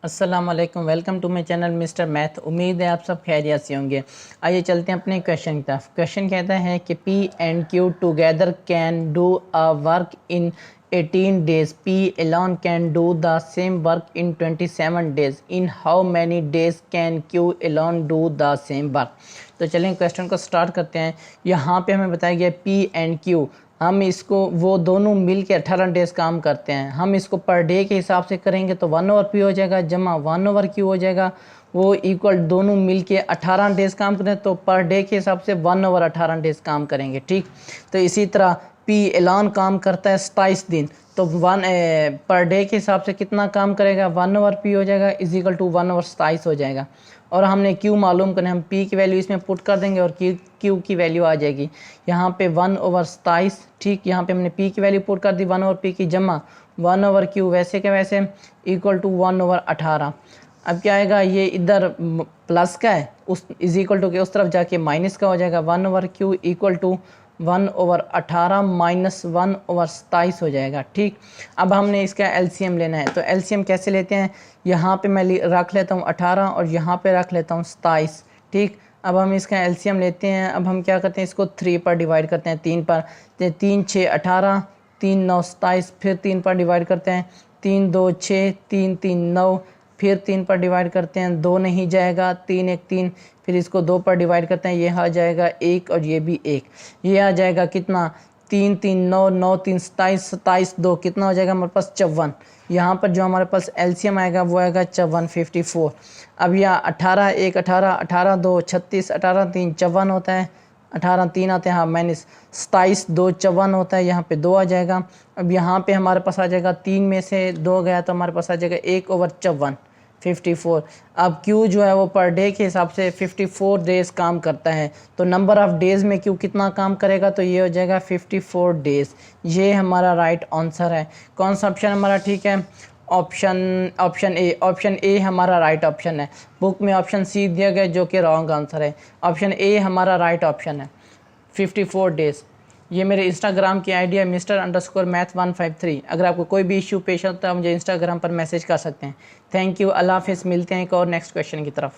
अस्सलाम वालेकुम, welcome to my channel mister math. उम्मीद है आप सब खैरियत से होंगे। आइए चलते हैं अपने क्वेश्चन की तरफ। क्वेश्चन कहता है कि P and Q together can do a work in 18 days. P alone can do the same work in 27 days. In how many days can Q alone do the same work? तो चलें question को start करते हैं। यहाँ पे हमें बताया गया P एंड Q, हम इसको वो दोनों मिल के 18 डेज़ काम करते हैं। हम इसको पर डे के हिसाब से करेंगे तो 1/P हो जाएगा, जमा 1/Q हो जाएगा। वो इक्वल दोनों मिल के 18 डेज़ काम करें तो पर डे के हिसाब से 1/18 डेज़ काम करेंगे। ठीक, तो इसी तरह P एलान काम करता है 27 दिन, तो पर डे के हिसाब से कितना काम करेगा, 1/P हो जाएगा इज इक्वल टू 1/27 हो जाएगा। और हमने Q मालूम करना है, हम P की वैल्यू इसमें पुट कर देंगे और Q की वैल्यू आ जाएगी यहाँ पे 1/27। ठीक, यहाँ पे हमने P की वैल्यू पुट कर दी 1/P की, जमा 1/Q वैसे के वैसे इक्वल टू 1/18। अब क्या आएगा, ये इधर प्लस का है, उस इज इक्वल टू के उस तरफ जाके माइनस का हो जाएगा। 1/Q इक्वल टू 1/18 माइनस 1/27 हो जाएगा। ठीक, अब हमने इसका एलसीएम लेना है, तो एलसीएम कैसे लेते हैं, यहाँ पे मैं रख लेता हूँ 18 और यहाँ पे रख लेता हूँ 27। ठीक, अब हम इसका एलसीएम लेते हैं। अब हम क्या करते हैं, इसको 3 पर डिवाइड करते हैं, 3 पर, 3 6 18, 3 9 27, फिर 3 पर डिवाइड करते हैं, 3 2 6, 3 3 9, फिर 3 पर डिवाइड करते हैं, 2 नहीं जाएगा, 3 1 3, फिर इसको 2 पर डिवाइड करते हैं, ये आ जाएगा 1 और ये भी 1, ये आ जाएगा कितना, 3 3 9 9 3 27, 27 2 कितना हो जाएगा हमारे पास 54। यहाँ पर जो हमारे पास एलसीएम आएगा वो आएगा 54 54। अब यह 18 1 18, 18 2 36, 18 3 54 होता है, 18 3 आते हैं, हाँ माइनस 27 2 54 होता है, यहाँ पे 2 आ जाएगा। अब यहाँ पे हमारे पास आ जाएगा 3 में से 2 गया तो हमारे पास आ जाएगा 1/54 54। अब Q जो है वो पर डे के हिसाब से 54 डेज़ काम करता है, तो नंबर ऑफ़ डेज़ में Q कितना काम करेगा, तो ये हो जाएगा 54 डेज़। ये हमारा राइट आंसर है। कौन सा ऑप्शन हमारा ठीक है, ऑप्शन ए हमारा राइट ऑप्शन है। बुक में ऑप्शन सी दिया गया जो कि रॉन्ग आंसर है। ऑप्शन ए हमारा राइट ऑप्शन है, 54 डेज़। ये मेरे इंस्टाग्राम की आईडी है Mr_Math153। अगर आपको कोई भी इशू पेश होता है मुझे इंस्टाग्राम पर मैसेज कर सकते हैं। थैंक यू, अल्लाह हाफिज़। मिलते हैं एक और नेक्स्ट क्वेश्चन की तरफ।